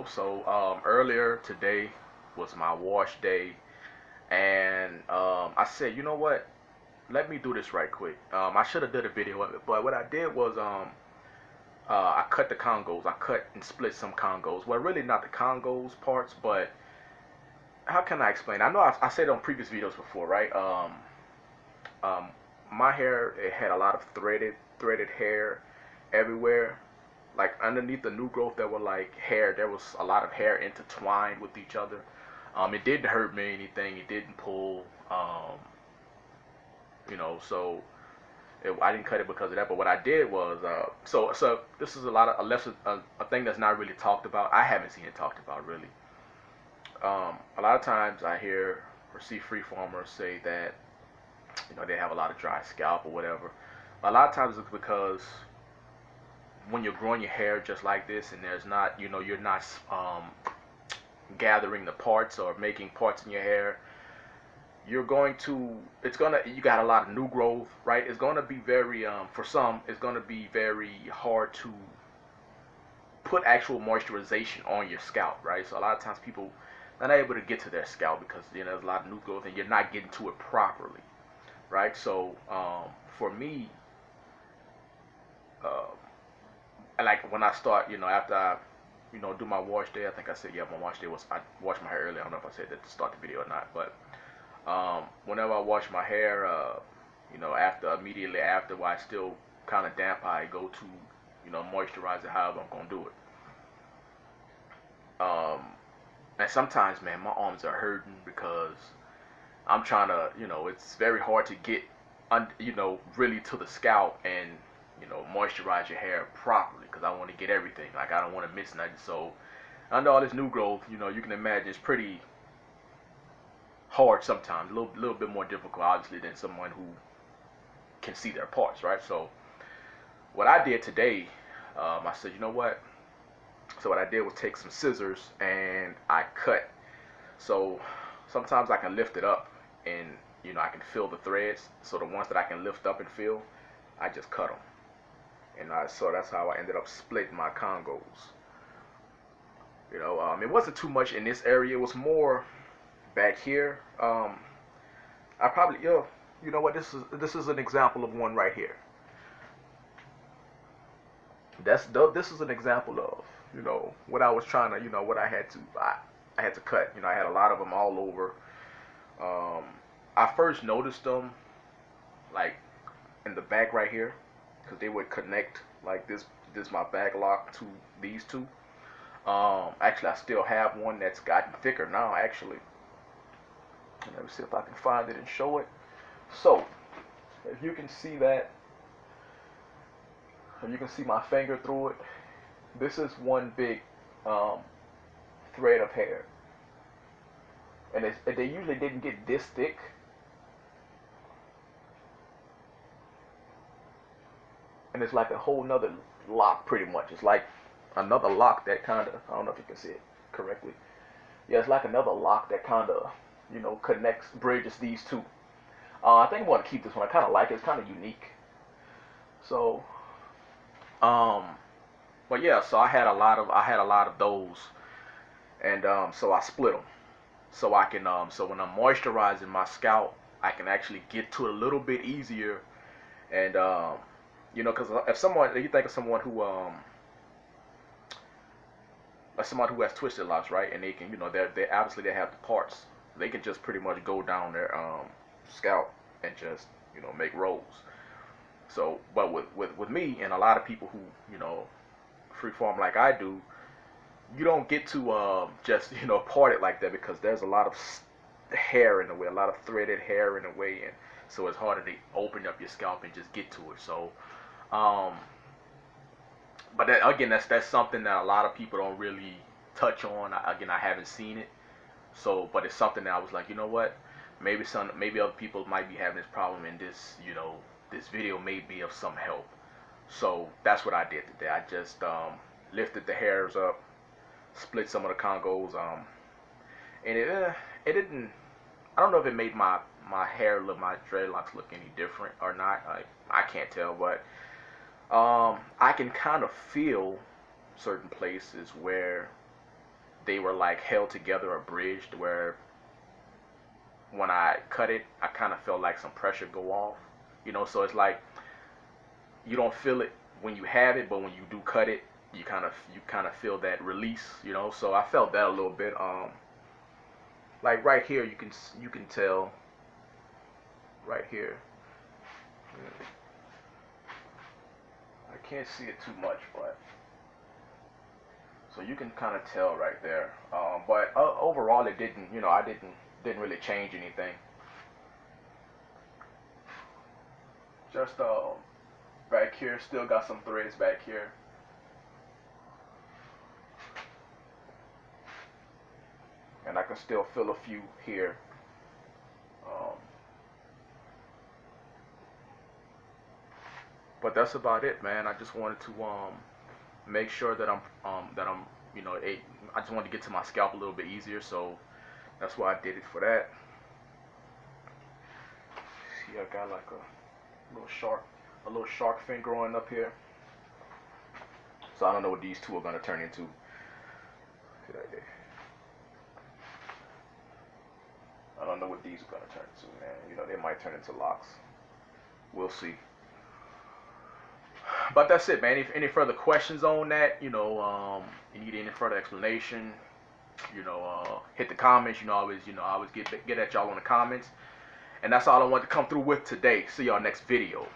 So earlier today was my wash day, and I said, you know what? Let me do this right quick. I should have did a video of it, but what I did was I cut the Congos. I cut and split some Congos. Well, really not the Congos parts, but how can I explain? I know I said it on previous videos before, right? Um, my hair, it had a lot of threaded hair everywhere. Like underneath the new growth, there were like hair. There was a lot of hair intertwined with each other. It didn't hurt me anything. It didn't pull. So I didn't cut it because of that. But what I did was, so this is a lesson, a thing that's not really talked about. I haven't seen it talked about really. A lot of times I hear or see free farmers say that they have a lot of dry scalp or whatever. A lot of times it's because when you're growing your hair just like this and there's not, you're not gathering the parts or making parts in your hair, you got a lot of new growth, right? It's going to be very, for some, it's going to be very hard to put actual moisturization on your scalp, right? So a lot of times people are not able to get to their scalp because, there's a lot of new growth and you're not getting to it properly, right? So for me, like when I start, after I, do my wash day. I think I said, yeah, my wash day was, I washed my hair earlier. I don't know if I said that to start the video or not, but whenever I wash my hair, immediately after, while it's still kind of damp, I go to, moisturize it however I'm gonna do it. And sometimes, man, my arms are hurting because I'm trying to, it's very hard to get, really to the scalp and moisturize your hair properly because I want to get everything. Like I don't want to miss nothing. So under all this new growth, you can imagine it's pretty hard sometimes, a little bit more difficult, obviously, than someone who can see their parts, right? So what I did today, I said, you know what? So what I did was take some scissors and I cut. So sometimes I can lift it up and I can feel the threads. So the ones that I can lift up and feel, I just cut them. And so that's how I ended up splitting my Congos. It wasn't too much in this area. It was more back here. I probably, you know what? This is an example of one right here. This is an example of what I was trying to, what I had to cut. I had a lot of them all over. I first noticed them like in the back right here because they would connect like this. This my back lock to these two. Actually, I still have one that's gotten thicker now. Actually, let me see if I can find it and show it. So, if you can see that, if you can see my finger through it, this is one big thread of hair, and they usually didn't get this thick. And it's like a whole nother lock, pretty much. It's like another lock that kind of, I don't know if you can see it correctly. Yeah, it's like another lock that kind of, connects, bridges these two. I think I want to keep this one. I kind of like it. It's kind of unique. So, but yeah, so I had a lot of those, and so I split them, so I can, so when I'm moisturizing my scalp, I can actually get to it a little bit easier, and because if you think of someone who like someone who has twisted locks, right? And they can, they obviously they have the parts. They can just pretty much go down their scalp and just, make rolls. So, but with me and a lot of people who, freeform like I do, you don't get to just, part it like that because there's a lot of hair in the way, a lot of threaded hair in the way, and so it's harder to open up your scalp and just get to it. So, but again, that's something that a lot of people don't really touch on. Again, I haven't seen it. So, but it's something that I was like, you know what? Maybe other people might be having this problem, and this, this video may be of some help. So that's what I did today. I just lifted the hairs up, split some of the Congos, and it didn't. I don't know if it made my hair look, my dreadlocks look any different or not. I can't tell, but I can kind of feel certain places where they were like held together or bridged, where when I cut it, I kind of felt like some pressure go off. So it's like you don't feel it when you have it, but when you do cut it, you kind of feel that release. So I felt that a little bit. Like right here, you can tell right here. I can't see it too much, but so you can kind of tell right there. But overall, it didn't. I didn't really change anything. Just back here, still got some threads back here. And I can still feel a few here. But that's about it, man. I just wanted to make sure that I'm I just wanted to get to my scalp a little bit easier, so that's why I did it for that. See, I got like a little shark fin growing up here. So I don't know what these two are gonna turn into. See right there. I don't know what these are gonna turn into, man. They might turn into locks. We'll see. But that's it, man. If any further questions on that, you need any further explanation, hit the comments. I always get at y'all on the comments. And that's all I want to come through with today. See y'all next video.